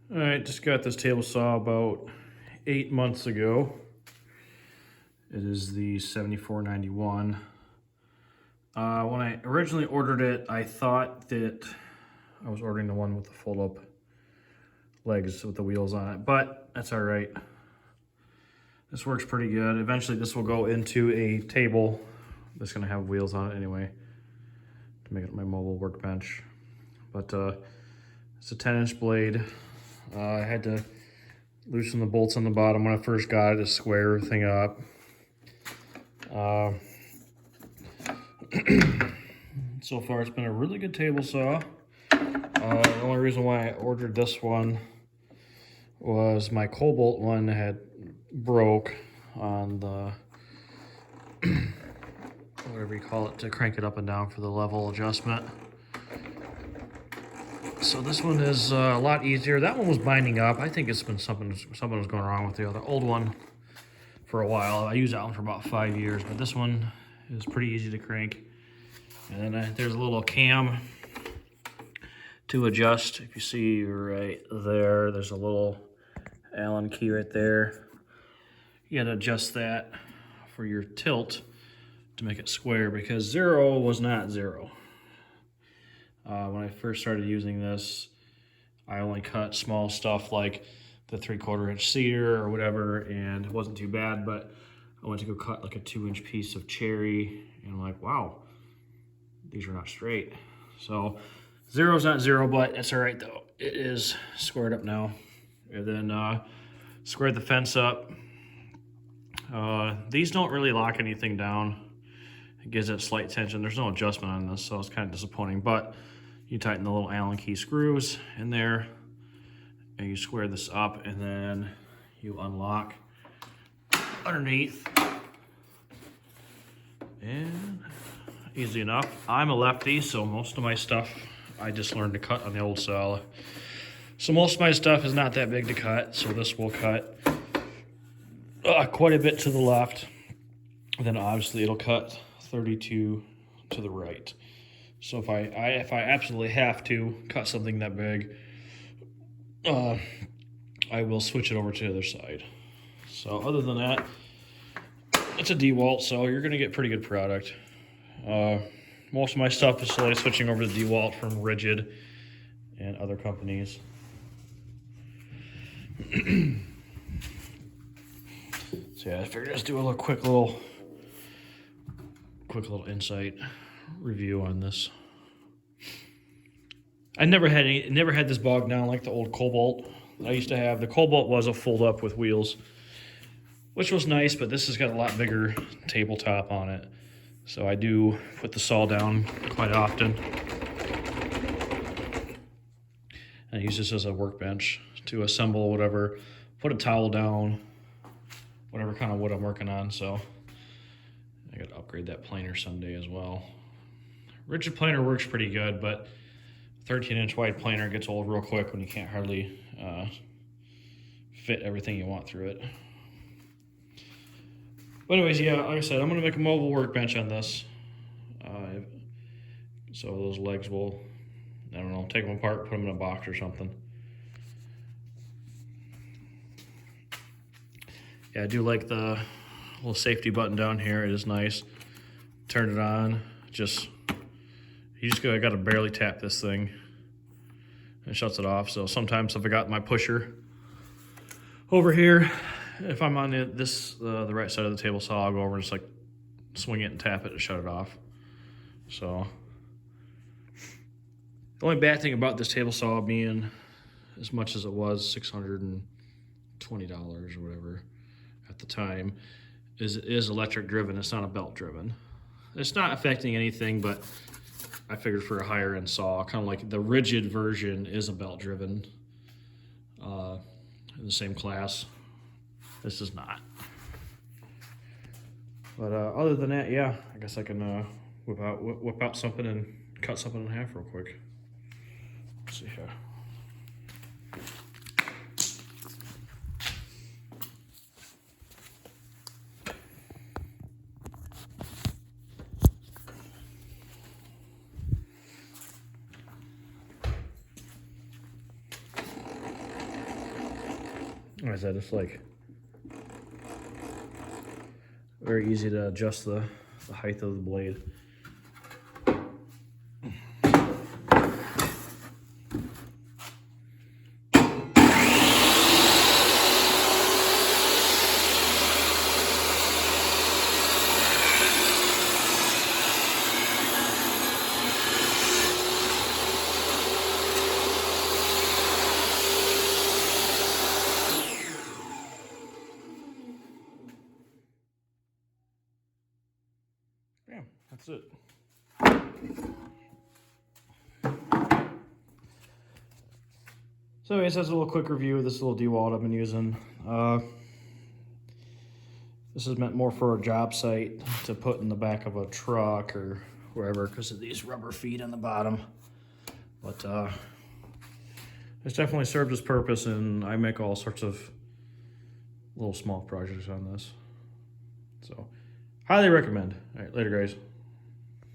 All right, just got this table saw about 8 months ago. It is the 7491. When I originally ordered it, I thought that I was ordering the one with the fold-up legs with the wheels on it, but that's all right. This works pretty good. Eventually, this will go into a table that's going to have wheels on it anyway to make it my mobile workbench. But it's a 10-inch blade. I had to loosen the bolts on the bottom when I first got it to square everything up. So far, it's been a really good table saw. The only reason why I ordered this one was my Cobalt one had broke on the whatever you call it to crank it up and down for the level adjustment. So this one is a lot easier. That one was binding up. I think it's been something was going wrong with the other old one for a while. I used that one for about 5 years, but this one is pretty easy to crank. And then there's a little cam to adjust. If you see right there, there's a little Allen key right there. You gotta adjust that for your tilt to make it square because 0 was not 0. When I first started using this, I only cut small stuff like the 3/4 inch cedar or whatever, and it wasn't too bad, but I went to go cut like a 2-inch piece of cherry, and I'm like, wow, these are not straight. So 0 is not 0, but it's all right though. It is squared up now. And then squared the fence up. These don't really lock anything down. It gives it slight tension. There's no adjustment on this, so it's kind of disappointing, but you tighten the little Allen key screws in there and you square this up, and then you unlock underneath. And easy enough. I'm a lefty, so most of my stuff I just learned to cut on the old saw. So most of my stuff is not that big to cut, so this will cut quite a bit to the left. And then obviously it'll cut 32 to the right. So if I absolutely have to cut something that big, I will switch it over to the other side. So other than that, it's a Dewalt, so you're gonna get pretty good product. Most of my stuff is slowly switching over to Dewalt from Rigid and other companies. So yeah, I figured just do a quick little insight review on this. I never had this bogged down like the old Cobalt I used to have. The Cobalt was a fold up with wheels, which was nice, but this has got a lot bigger tabletop on it. So I do put the saw down quite often. And I use this as a workbench to assemble whatever, put a towel down, whatever kind of wood I'm working on. So I gotta upgrade that planer someday as well. Rigid planer works pretty good, but 13-inch wide planer gets old real quick when you can't hardly fit everything you want through it. But anyways, yeah, like I said, I'm gonna make a mobile workbench on this. So those legs will, I don't know, take them apart, put them in a box or something. Yeah, I do like the little safety button down here. It is nice. Turn it on. You just gotta barely tap this thing. It shuts it off. So sometimes if I got my pusher over here, if I'm on the right side of the table saw, I'll go over and just like swing it and tap it to shut it off. So the only bad thing about this table saw being as much as it was $620 or whatever at the time is it is electric driven. It's not a belt driven. It's not affecting anything, but I figured for a higher end saw, kind of like the Rigid version is a belt driven in the same class. This is not. But other than that, yeah, I guess I can whip out something and cut something in half real quick. Let's see here. Like I said, it's like very easy to adjust the height of the blade. Yeah, that's it. So anyways, that's a little quick review of this little Dewalt I've been using. This is meant more for a job site to put in the back of a truck or wherever because of these rubber feet on the bottom. But it's definitely served its purpose, and I make all sorts of little small projects on this. So highly recommend. All right, later guys.